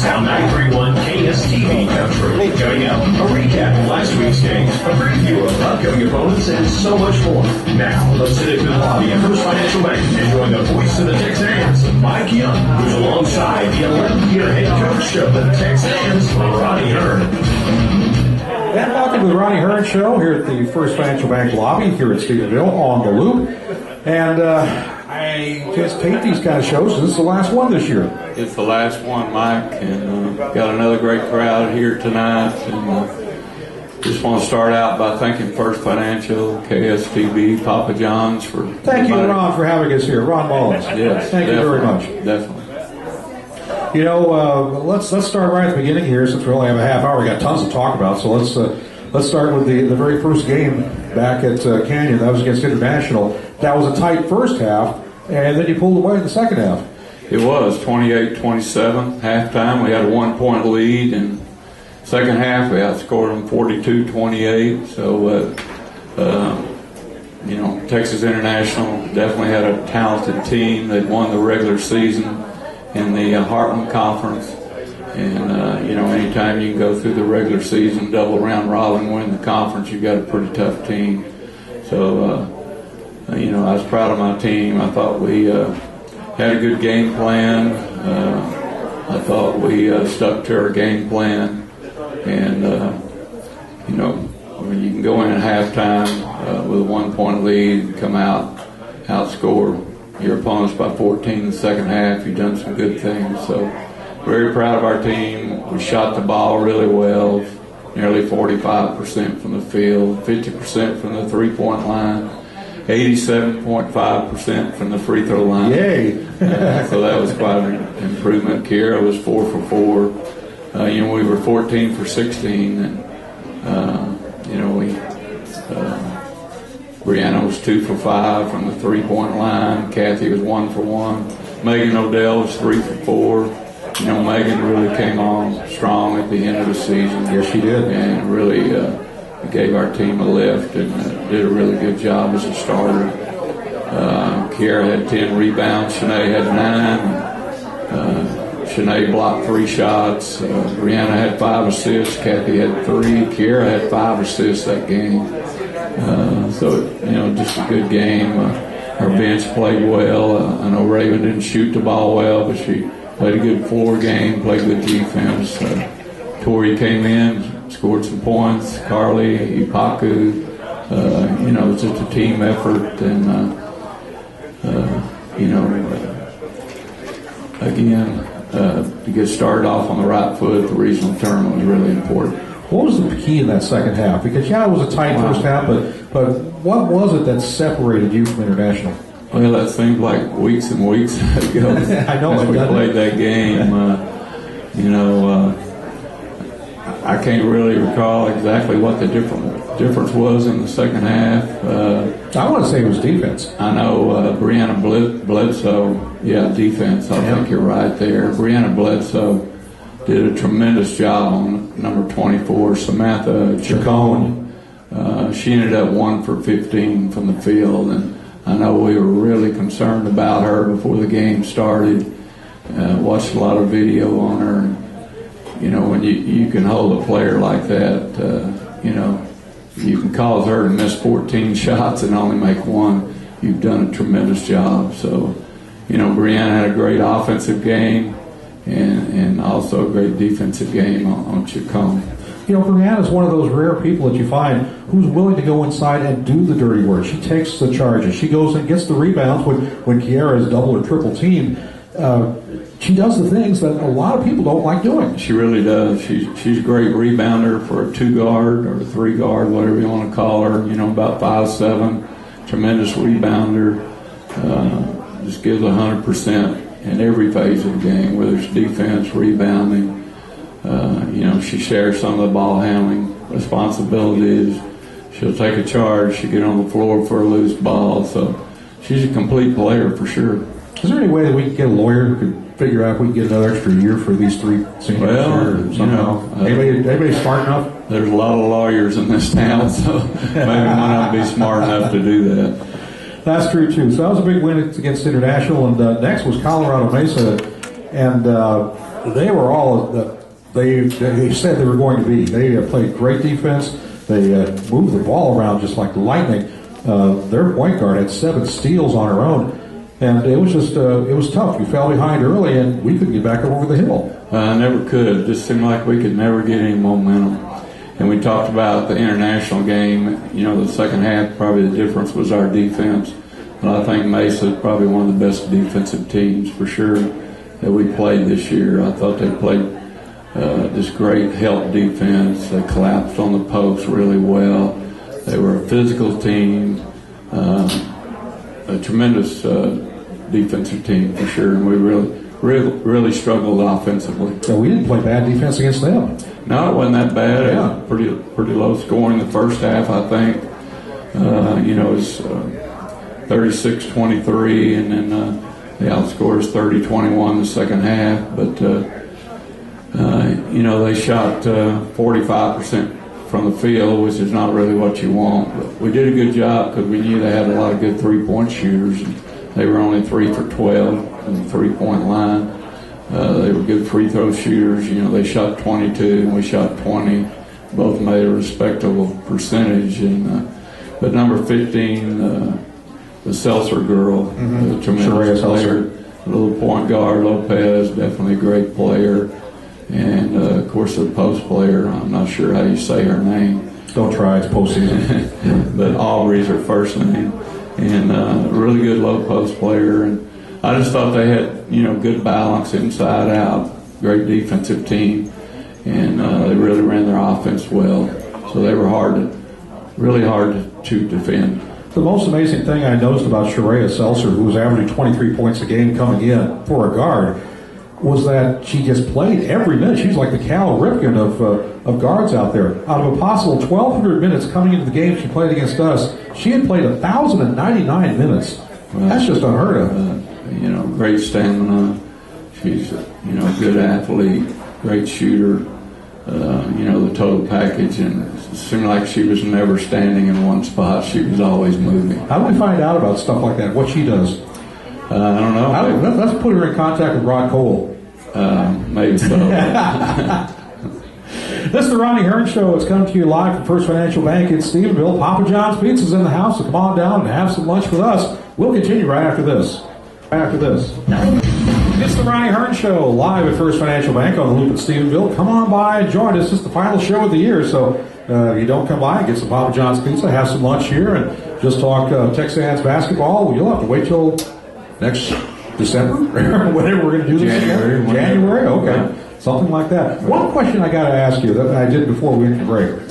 on 931 KSTV Country. Coming up, a recap of last week's games, a preview of upcoming opponents, and so much more. Now, let's head into the lobby at First Financial Bank and join the voice of the Texans, Mike Young, who's alongside the 11th-year head coach of the Texans, Ronnie Hearne. And welcome to the Ronnie Hearne Show here at the First Financial Bank lobby here at Stephenville on the Loop. And I just hate these kind of shows. This is the last one this year. It's the last one, Mike, and got another great crowd here tonight. And just want to start out by thanking First Financial, KSTV, Papa John's for. Thank you, Ron, for having us here. Ron Mullins. Yes, thank you very much. Definitely. You know, let's start right at the beginning here, since we only have a half hour. We got tons to talk about, so let's start with the very first game back at Canyon. That was against International. That was a tight first half, and then you pulled away in the second half. It was 28-27 halftime. We had a 1-point lead, and second half we outscored them 42-28. So, you know, Texas International definitely had a talented team. They'd won the regular season in the Hearne Conference, and you know, anytime you can go through the regular season, double round robin, win the conference, you've got a pretty tough team. So, you know, I was proud of my team. I thought we had a good game plan. I thought we stuck to our game plan, and you know, when you can go in at halftime with a 1-point lead and come out, outscore your opponents by 14 in the second half, you've done some good things. So very proud of our team. We shot the ball really well, nearly 45% from the field, 50% from the three-point line, 87.5% from the free throw line. Yay! So that was quite an improvement. Kiera was 4 for 4. You know, we were 14 for 16, and you know, Brianna was 2 for 5 from the three-point line. Kathy was 1 for 1. Megan Odell was 3 for 4. You know, Megan really came on strong at the end of the season. Yes, she did. And really gave our team a lift and did a really good job as a starter. Kiera had 10 rebounds. Shanae had 9. Shanae blocked 3 shots. Brianna had 5 assists. Kathy had 3. Kiera had 5 assists that game. So, you know, just a good game. Our bench played well. I know Raven didn't shoot the ball well, but she played a good floor game, played good defense. Tori came in, scored some points. Carly, Ipaku, you know, it's just a team effort. And, you know, again, to get started off on the right foot at the regional tournament was really important. What was the key in that second half? Because, yeah, it was a tight first half, but what was it that separated you from International? Well, that seemed like weeks and weeks ago. I know. As we played that game, you know, I can't really recall exactly what the difference was in the second half. I want to say it was defense. I know Brianna Bledsoe, defense. I think you're right there. Brianna Bledsoe did a tremendous job on number 24, Samantha Chacon. She ended up 1 for 15 from the field, and I know we were really concerned about her before the game started. Watched a lot of video on her. And, you know, when you can hold a player like that, you know, you can cause her to miss 14 shots and only make 1. You've done a tremendous job. So, you know, Brianna had a great offensive game and also a great defensive game on Chacon. You know, Brianna is one of those rare people that you find who's willing to go inside and do the dirty work. She takes the charges. She goes and gets the rebounds when Kiera is double or triple teamed. She does the things that a lot of people don't like doing. She really does. She's a great rebounder for a 2-guard or a 3-guard, whatever you want to call her. You know, about 5'7", tremendous rebounder. Just gives 100% in every phase of the game, whether it's defense, rebounding. You know, she shares some of the ball handling responsibilities. She'll take a charge. She'll get on the floor for a loose ball. So she's a complete player for sure. Is there any way that we can get a lawyer who could figure out if we can get another extra year for these 3 seniors? Well, you know, anybody smart enough? There's a lot of lawyers in this town, so maybe one of them be smart enough to do that. That's true too. So that was a big win against International, and next was Colorado Mesa, and they were all they said they were going to be. They played great defense. They moved the ball around just like lightning. Their point guard had 7 steals on her own, and it was just it was tough. We fell behind early, and we couldn't get back up over the hill. Never could. It just seemed like we could never get any momentum. And we talked about the international game. You know, the second half, probably the difference was our defense. And I think Mesa is probably one of the best defensive teams for sure that we played this year. I thought they played this great help defense. They collapsed on the post really well. They were a physical team, a tremendous defensive team for sure, and we really struggled offensively. So we didn't play bad defense against them. No, it wasn't that bad. Yeah. Pretty low scoring the first half, I think. You know, it was 36-23, and then they outscored us 30-21 the second half. But you know, they shot 45% from the field, which is not really what you want. But we did a good job because we knew they had a lot of good three-point shooters. And they were only 3 for 12 from the three-point line. They were good free throw shooters. You know, they shot 22 and we shot 20. Both made a respectable percentage. And but number 15, the Seltzer girl, a tremendous player, a little point guard, Lopez, definitely a great player. And of course, the post player, I'm not sure how you say her name. Don't try, it's postseason. But Aubrey's her first name. And a really good low post player. And I just thought they had, you know, good balance inside out, great defensive team, and they really ran their offense well. So they were really hard to defend. The most amazing thing I noticed about Sharia Seltzer, who was averaging 23 points a game coming in for a guard, was that she just played every minute. She was like the Cal Ripken of guards out there. Out of a possible 1,200 minutes coming into the game she played against us, she had played 1,099 minutes. That's just unheard of. You know, great stamina. She's, you know, a good athlete, great shooter. You know, the total package, and it seemed like she was never standing in one spot. She was always moving. How do we find out about stuff like that? What she does? I don't know. Let's put her in contact with Rod Cole. Maybe so. This is the Ronnie Hearne Show. It's coming to you live from First Financial Bank in Stephenville. Papa John's Pizza's in the house, so come on down and have some lunch with us. We'll continue right after this. It's the Ronnie Hearne Show, live at First Financial Bank on the Loop at Stephenville. Come on by and join us. It's the final show of the year, so if you don't come by, get some Papa John's Pizza, have some lunch here, and just talk Texans basketball. You'll have to wait till next December, or whenever we're going to do this again. January, okay. Something like that. One question I got to ask you that I did before we went to break.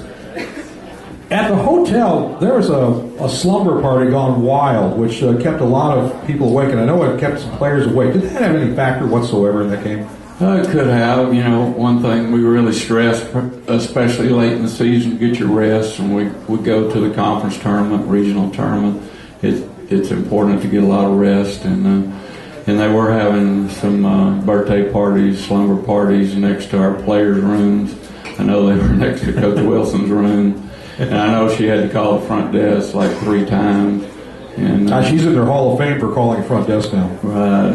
At the hotel, there was a slumber party gone wild, which kept a lot of people awake, and I know it kept some players awake. Did that have any factor whatsoever in that game? It could have. You know, one thing we really stress, especially late in the season, get your rest. And we go to the conference tournament, regional tournament. It's important to get a lot of rest. And they were having some birthday parties, slumber parties next to our players' rooms. I know they were next to Coach Wilson's room. And I know she had to call the front desk like 3 times. And she's in their Hall of Fame for calling the front desk now. Right.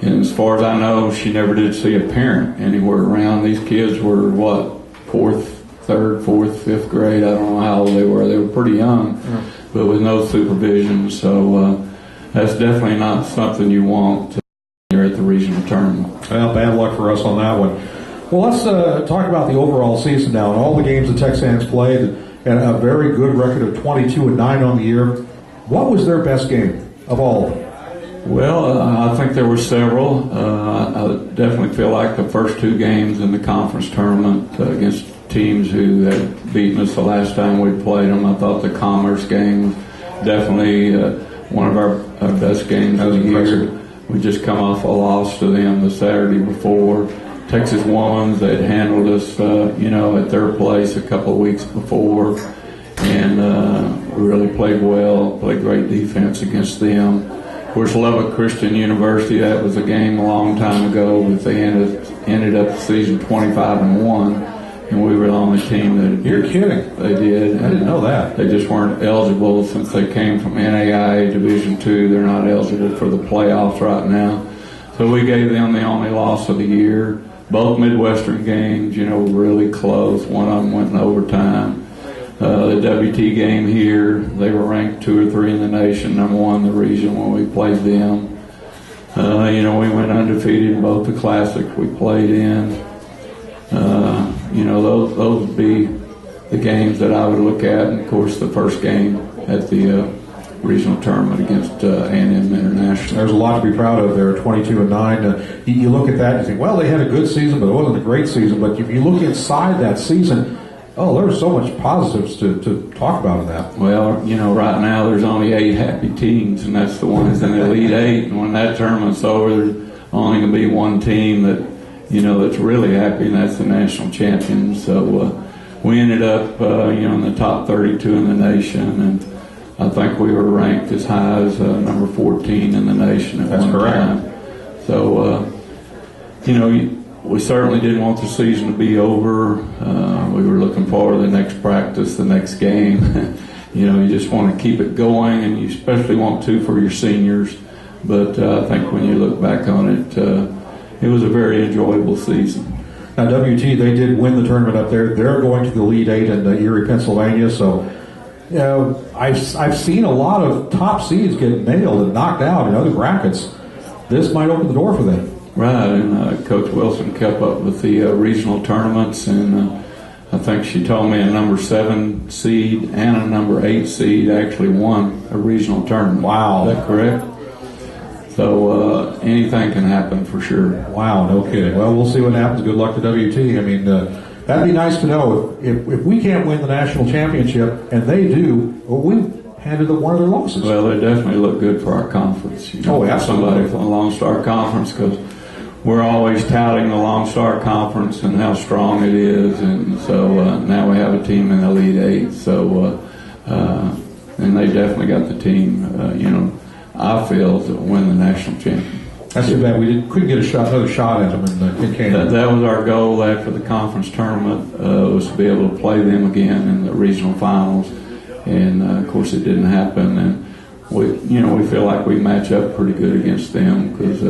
And as far as I know, she never did see a parent anywhere around. These kids were, third, fourth, fifth grade. I don't know how old they were. They were pretty young, but with no supervision. So that's definitely not something you want when you're at the regional tournament. Well, bad luck for us on that one. Well, let's talk about the overall season now. And all the games the Texans played, and a very good record of 22-9 on the year. What was their best game of all of them? Well, I think there were several. I definitely feel like the first 2 games in the conference tournament against teams who had beaten us the last time we played them. I thought the Commerce game was definitely one of our best games of the year. We just come off a loss to them the Saturday before. Texas Women's, they'd handled us, at their place a couple of weeks before, and we really played well, played great defense against them. Of course, Lubbock Christian University, that was a game a long time ago, but they ended up the season 25-1, and we were the only team that. You're kidding. They did. I didn't know that. They just weren't eligible since they came from NAIA Division II. They're not eligible for the playoffs right now. So we gave them the only loss of the year. Both Midwestern games, really close. One of them went in overtime. The WT game here, they were ranked 2 or 3 in the nation, number 1 in the region when we played them. We went undefeated in both the classics we played in. Those would be the games that I would look at. And, of course, the first game at the regional tournament against A&M International. There's a lot to be proud of there, 22-9. You look at that and you think, well, they had a good season, but it wasn't a great season. But if you look inside that season, there's so much positives to talk about in that. Well, right now there's only 8 happy teams, and that's the ones in the Elite 8. And when that tournament's over, there's only going to be one team that, that's really happy, and that's the national champion. So we ended up, in the top 32 in the nation, and I think we were ranked as high as number 14 in the nation at one time. So, we certainly didn't want the season to be over. We were looking forward to the next practice, the next game. You just want to keep it going, and you especially want to for your seniors. But I think when you look back on it, it was a very enjoyable season. Now, WT, they did win the tournament up there. They're going to the Elite 8 in Erie, Pennsylvania. So, I've seen a lot of top seeds get nailed and knocked out in other brackets. This might open the door for them. Right, and Coach Wilson kept up with the regional tournaments, and I think she told me a number 7 seed and a number 8 seed actually won a regional tournament. Wow. Is that correct? So anything can happen for sure. Wow, no kidding. Well, we'll see what happens. Good luck to WT. I mean, that'd be nice to know. If we can't win the national championship, and they do, we handed them one of their losses. Well, they definitely look good for our conference. Absolutely. Somebody from the Lone Star Conference, because we're always touting the Lone Star Conference and how strong it is, and so now we have a team in the Elite 8. So, and they definitely got the team, I feel, to win the national championship. That's too bad we couldn't get another shot at them in Canada. That was our goal after the conference tournament, was to be able to play them again in the regional finals, and of course it didn't happen. And we feel like we match up pretty good against them because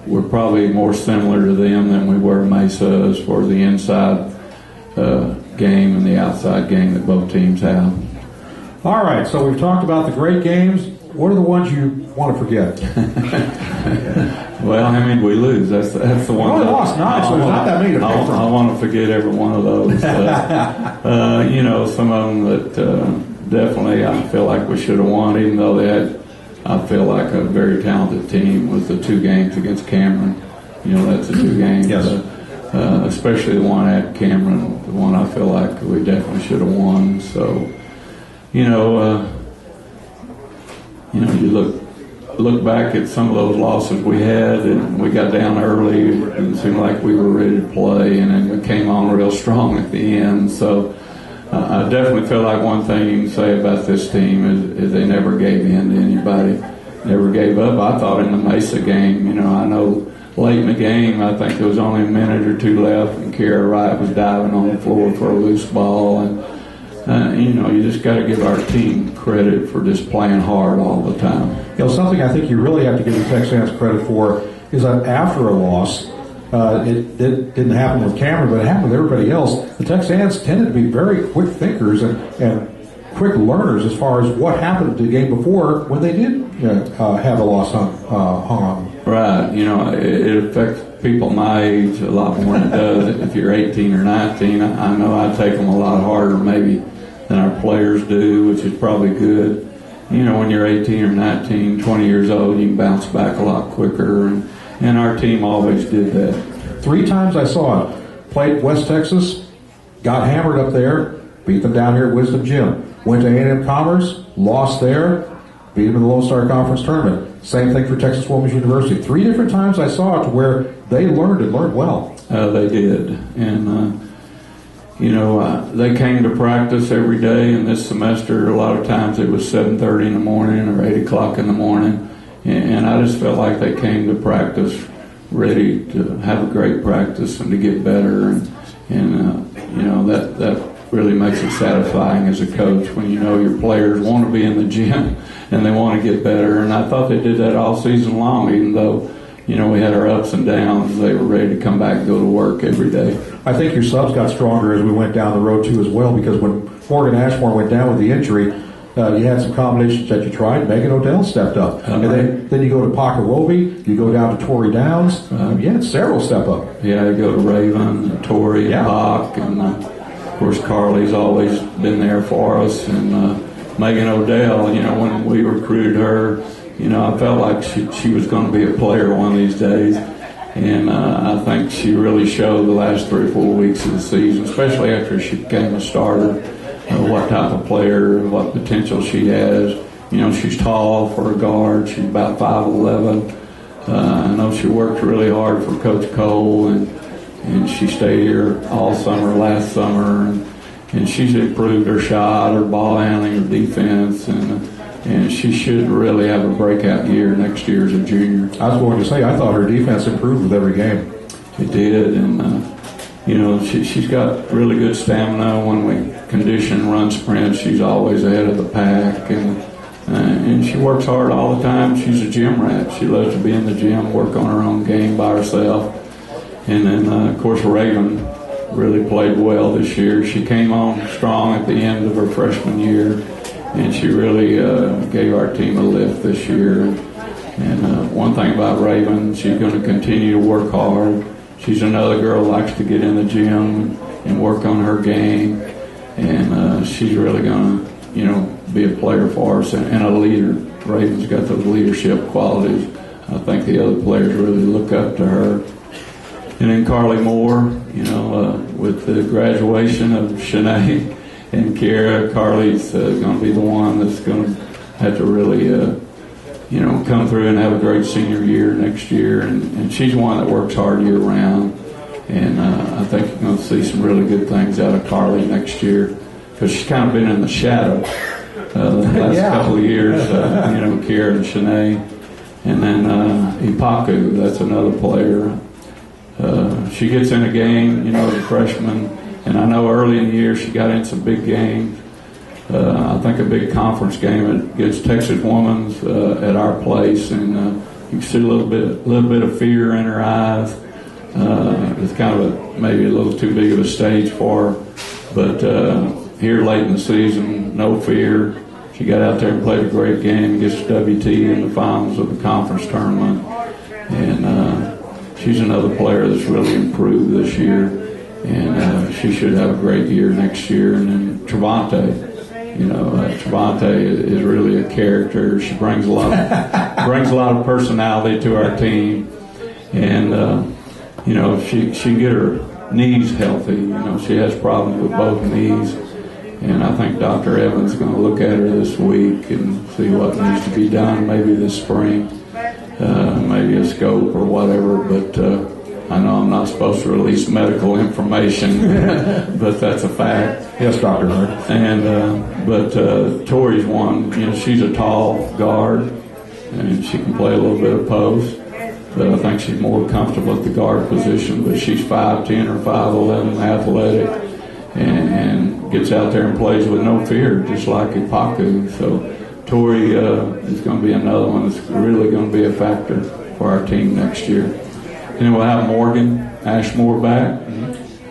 we're probably more similar to them than we were Mesa as far as the inside game and the outside game that both teams have. All right, so we've talked about the great games. What are the ones you want to forget? Well, how many did we lose? That's the one. We lost 9, so there's not that many to pick from. I want to forget every one of those. Some of them that definitely I feel like we should have won, even though they had, I feel like, a very talented team with the 2 games against Cameron. That's the 2 games. Yes. Especially the one at Cameron, the one I feel like we definitely should have won. So, you look back at some of those losses we had, and we got down early. It didn't seem like we were ready to play, and then we came on real strong at the end. So I definitely feel like one thing you can say about this team is they never gave in to anybody, never gave up. I thought in the Mesa game, I know late in the game, I think there was only a minute or 2 left, and Kara Wright was diving on the floor for a loose ball, and you just got to give our team credit for just playing hard all the time. Something I think you really have to give the Texans credit for is that after a loss, it didn't happen with Cameron, but it happened with everybody else. The Texans tended to be very quick thinkers and quick learners as far as what happened the game before when they did have a loss hung on them. Right. It affects people my age a lot more than it does if you're 18 or 19. I know I take them a lot harder maybe than our players do, which is probably good. When you're 18 or 19, 20 years old, you can bounce back a lot quicker, and our team always did that. 3 times I saw it. Played West Texas, got hammered up there, beat them down here at Wisdom Gym. Went to A&M Commerce, lost there, beat them in the Lone Star Conference Tournament. Same thing for Texas Women's University. 3 different times I saw it where they learned and learned well. They did. And, they came to practice every day, and this semester a lot of times it was 7:30 in the morning or 8 o'clock in the morning. And I just felt like they came to practice ready to have a great practice and to get better. That really makes it satisfying as a coach when your players want to be in the gym and they want to get better. And I thought they did that all season long, even though we had our ups and downs. They were ready to come back and go to work every day. I think your subs got stronger as we went down the road too as well, because when Morgan Ashmore went down with the injury, you had some combinations that you tried. Megan Odell stepped up. And then you go to Pakawobi, you go down to Tori Downs. You had several step up. Yeah, you go to Raven, Tori, and Bach, and of course Carly's always been there for us. And Megan Odell, when we recruited her, I felt like she was going to be a player one of these days. And I think she really showed the last 3 or 4 weeks of the season, especially after she became a starter, what type of player, what potential she has. She's tall for a guard. She's about 5'11". I know she worked really hard for Coach Cole, and she stayed here all summer, last summer, and she's improved her shot, her ball handling, her defense, and she should really have a breakout year next year as a junior. I was going to say, I thought her defense improved with every game. It did, and she's got really good stamina. When we condition run sprints, she's always ahead of the pack, and she works hard all the time. She's a gym rat. She loves to be in the gym, work on her own game by herself. And then, of course, Raven really played well this year. She came on strong at the end of her freshman year, and she really gave our team a lift this year. And one thing about Raven, she's going to continue to work hard. She's another girl who likes to get in the gym and work on her game, and she's really going to, be a player for us and a leader. Raven's got those leadership qualities. I think the other players really look up to her. And then Carly Moore, with the graduation of Shanae and Kiera, Carly's going to be the one that's going to have to really, come through and have a great senior year next year. And she's one that works hard year round. And I think you're going to see some really good things out of Carly next year, because she's kind of been in the shadow the last couple of years, Kiera and Shanae. And then Ipaku, that's another player. She gets in a game, as a freshman, and I know early in the year she got in some big games. I think a big conference game against Texas Women's at our place, and you can see a little bit of fear in her eyes. It's kind of maybe a little too big of a stage for her, but here late in the season, no fear. She got out there and played a great game, gets to WT in the finals of the conference tournament, and she's another player that's really improved this year, and she should have a great year next year. And then Trevante, Trevante is really a character. She brings a lot of personality to our team, and she can get her knees healthy. She has problems with both knees. And I think Dr. Evans is going to look at her this week and see what needs to be done, maybe this spring, maybe a scope or whatever. But I know I'm not supposed to release medical information, but that's a fact. Yes, Dr. Hearne. And but Tori's one. She's a tall guard, and she can play a little bit of post. But I think she's more comfortable at the guard position. But she's 5'10" or 5'11", athletic, and gets out there and plays with no fear, just like Ipaku. So Tori is going to be another one that's really going to be a factor for our team next year. And then we'll have Morgan Ashmore back.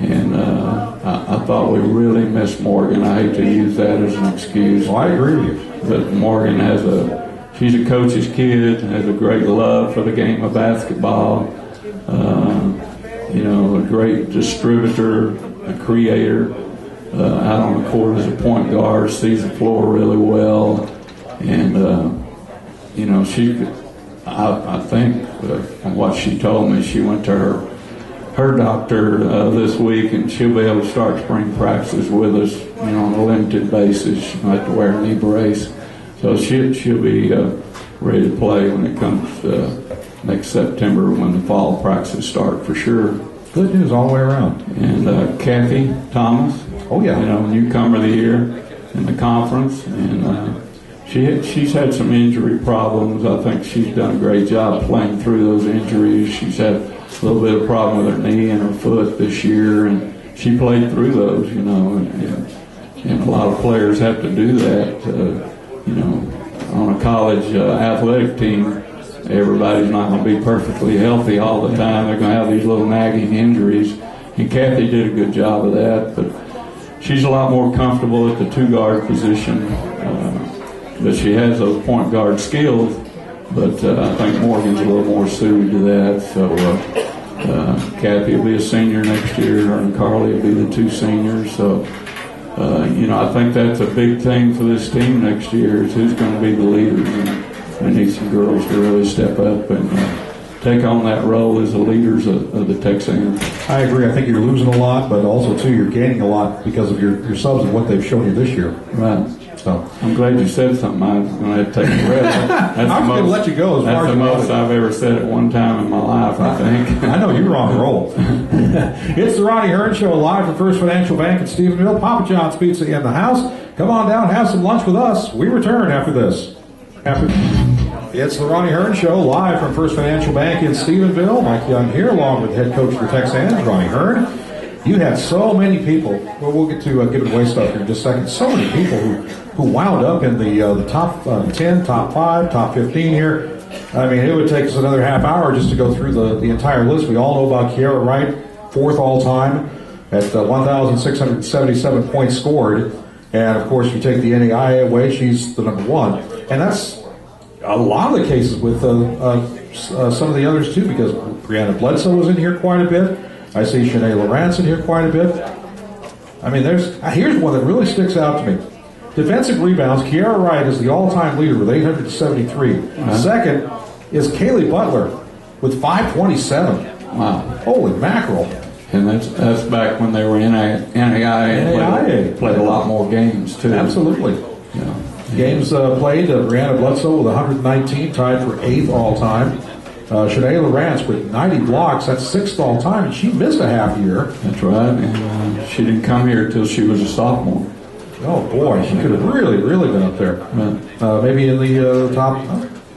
And I thought we really missed Morgan. I hate to use that as an excuse. Well, I agree with you. But Morgan she's a coach's kid, has a great love for the game of basketball. A great distributor, a creator. Out on the court as a point guard, sees the floor really well, and I think from what she told me, she went to her doctor this week, and she'll be able to start spring practice with us, on a limited basis. She might have to wear a knee brace, so she'll be ready to play when it comes next September when the fall practices start for sure. Good news all the way around. And Kathy Thomas. Oh, yeah. Newcomer of the year in the conference. And she's had some injury problems. I think she's done a great job playing through those injuries. She's had a little bit of problem with her knee and her foot this year, and she played through those, and a lot of players have to do that, on a college athletic team. everybody's not going to be perfectly healthy all the time. They're going to have these little nagging injuries. And Kathy did a good job of that, but she's a lot more comfortable at the two-guard position. But she has those point guard skills, but I think Morgan's a little more suited to that. So Kathy will be a senior next year, and Carly will be the two seniors. So, I think that's a big thing for this team next year is who's going to be the leaders. And we need some girls to really step up and take on that role as the leaders of the Texans. I agree. I think you're losing a lot, but also, too, you're gaining a lot because of your subs and what they've shown you this year. Right. So I'm glad you said something. I'm going to have to take a breath. I'm going to let you go as far as that's the most I've ever said at one time in my life, I think. I know you're on a roll. It's the Ronnie Hearne Show live from First Financial Bank in Stephenville. Papa John's Pizza in the house. Come on down and have some lunch with us. We return after this. It's the Ronnie Hearne Show live from First Financial Bank in Stephenville. Mike Young here along with head coach of the Texans, Ronnie Hearne. You had so many people. Well, we'll get to giving away stuff here in just a second. So many people who wound up in the top 10, top 5, top 15 here. I mean, it would take us another half hour just to go through the entire list. We all know about Kiara Wright, 4th all-time at 1,677 points scored. And, of course, you take the NAIA away, she's the number 1. And that's a lot of the cases with some of the others, too, because Brianna Bledsoe was in here quite a bit. I see Shanae Lawrence in here quite a bit. I mean, here's one that really sticks out to me. Defensive rebounds, Kiara Wright is the all-time leader with 873. Second is Kaylee Butler with 527. Wow. Holy mackerel. And that's back when they were in NAIA. Played a lot more games, too. Absolutely. Yeah. Games played, Brianna Bledsoe with 119, tied for 8th all-time. Shanae Lawrence with 90 blocks, that's 6th all-time, and she missed a half year. That's right, and she didn't come here until she was a sophomore. Oh, boy, she could have really been up there. Right. Maybe in the top,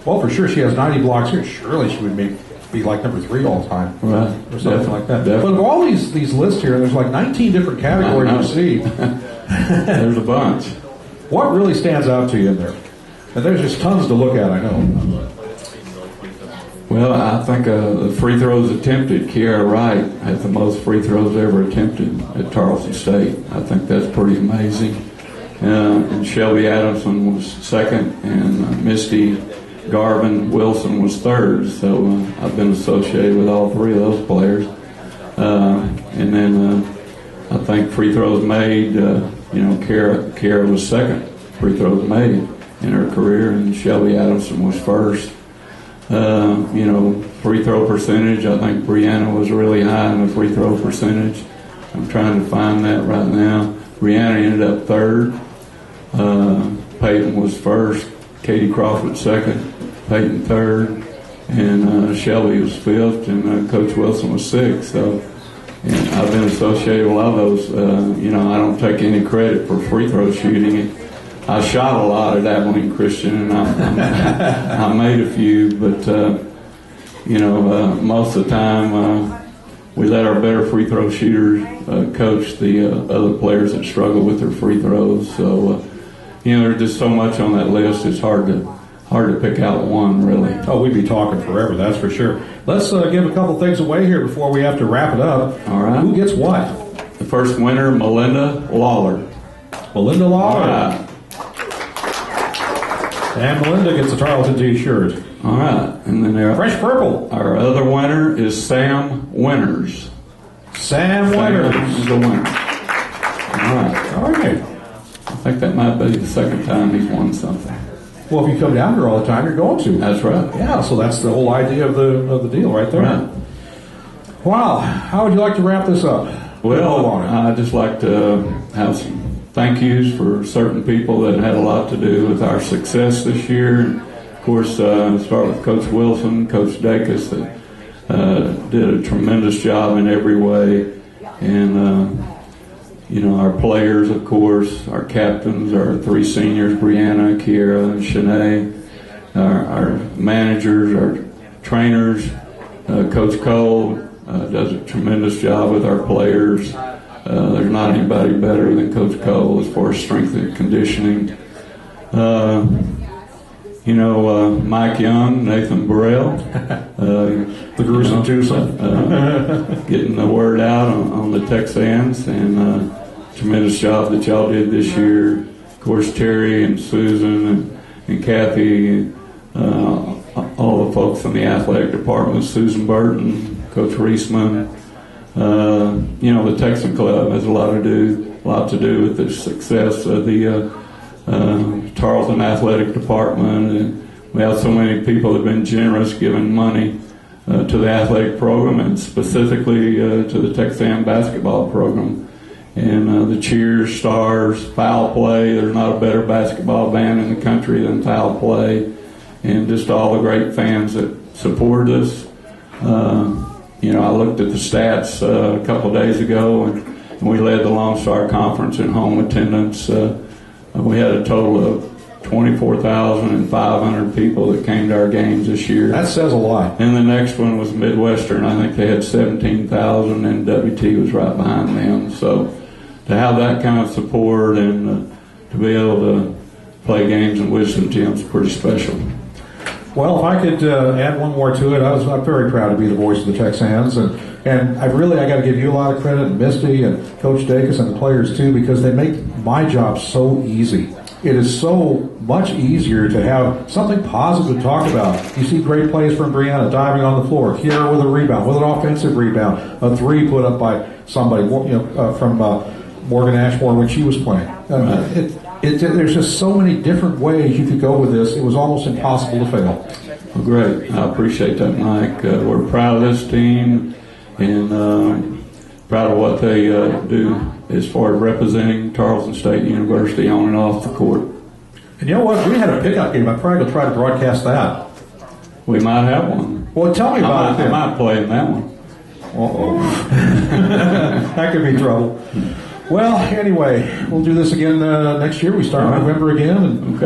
well, for sure, she has 90 blocks here. Surely she would be like number 3 all-time. Right. Or something like that. Definitely. But of all these lists here, there's like 19 different categories you see. There's a bunch. What really stands out to you in there? And there's just tons to look at, I know. Well, I think the free throws attempted, Kiara Wright had the most free throws ever attempted at Tarleton State. I think that's pretty amazing. And Shelby Adamson was 2nd, and Misty Garvin Wilson was 3rd. So I've been associated with all 3 of those players. And then I think free throws made, Kiara was 2nd free throws made in her career, and Shelby Adamson was 1st. Free throw percentage, I think Brianna was really high in the free throw percentage. I'm trying to find that right now. Brianna ended up 3rd. Peyton was 1st. Katie Crawford 2nd. Peyton 3rd. And Shelby was 5th. And Coach Wilson was 6th. So and I've been associated with a lot of those. I don't take any credit for free throw shooting. I shot a lot at Abilene Christian, and I made a few, but most of the time we let our better free throw shooters coach the other players that struggle with their free throws. So there's just so much on that list. It's hard to pick out one, really. Oh, we'd be talking forever, that's for sure. Let's give a couple things away here before we have to wrap it up. All right. Who gets what? The first winner, Melinda Lawler. Melinda Lawler. All right. And Melinda gets a Tarleton T-shirt. All right. And then Fresh Purple. Our other winner is Sam Winters. Sam Winters is the winner. All right. All right. I think that might be the second time he's won something. Well, if you come down here all the time, you're going to. That's right. Yeah, so that's the whole idea of the deal right there. Right. Wow. How would you like to wrap this up? Well, I'd just like to have some thank yous for certain people that had a lot to do with our success this year. And of course, start with Coach Wilson, Coach Dacus, that did a tremendous job in every way. And, our players, of course, our captains, our 3 seniors, Brianna, Kiera, and Shanae, our managers, our trainers, Coach Cole does a tremendous job with our players. There's not anybody better than Coach Cole as far as strength and conditioning. Mike Young, Nathan Burrell, The gruesome twosome. getting the word out on the Texans, and tremendous job that y'all did this year. Of course, Terry and Susan and Kathy, all the folks in the athletic department, Susan Burton, Coach Reisman. The Texan Club has a lot to do with the success of the Tarleton athletic department, and we have so many people that have been generous giving money to the athletic program, and specifically to the Texan basketball program. And the cheers, stars, foul play. There's not a better basketball band in the country than foul play, and just all the great fans that support us. I looked at the stats a couple of days ago, and we led the Lone Star Conference in home attendance. We had a total of 24,500 people that came to our games this year. That says a lot. And the next one was Midwestern. I think they had 17,000, and WT was right behind them. So to have that kind of support and to be able to play games in Wisdom Gym is pretty special. Well, if I could add one more to it, I'm very proud to be the voice of the Texans, and I got to give you a lot of credit, and Misty and Coach Dacus and the players too, because they make my job so easy. It is so much easier to have something positive to talk about. You see great plays from Brianna diving on the floor, Kiara with a rebound, with an offensive rebound, a three put up by somebody, from Morgan Ashmore when she was playing. There's just so many different ways you could go with this. It was almost impossible to fail. Well, great. I appreciate that, Mike. We're proud of this team, and proud of what they do as far as representing Tarleton State University on and off the court. And you know what? We had a pickup game. I'm probably going to try to broadcast that. We might have one. Well, tell me about it then. I might play in that one. Uh-oh. That could be trouble. Well, anyway, we'll do this again next year. We start in November again.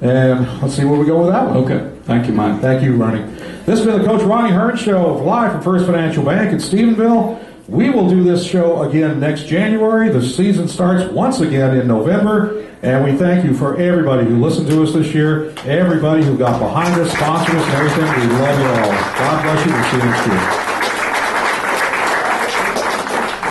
And let's see where we go with that one. Okay. Thank you, Mike. Thank you, Ronnie. This has been the Coach Ronnie Hearne Show, live from First Financial Bank in Stephenville. We will do this show again next January. The season starts once again in November. And we thank you for everybody who listened to us this year, everybody who got behind us, sponsored us, and everything. We love you all. God bless you. We'll see you next year.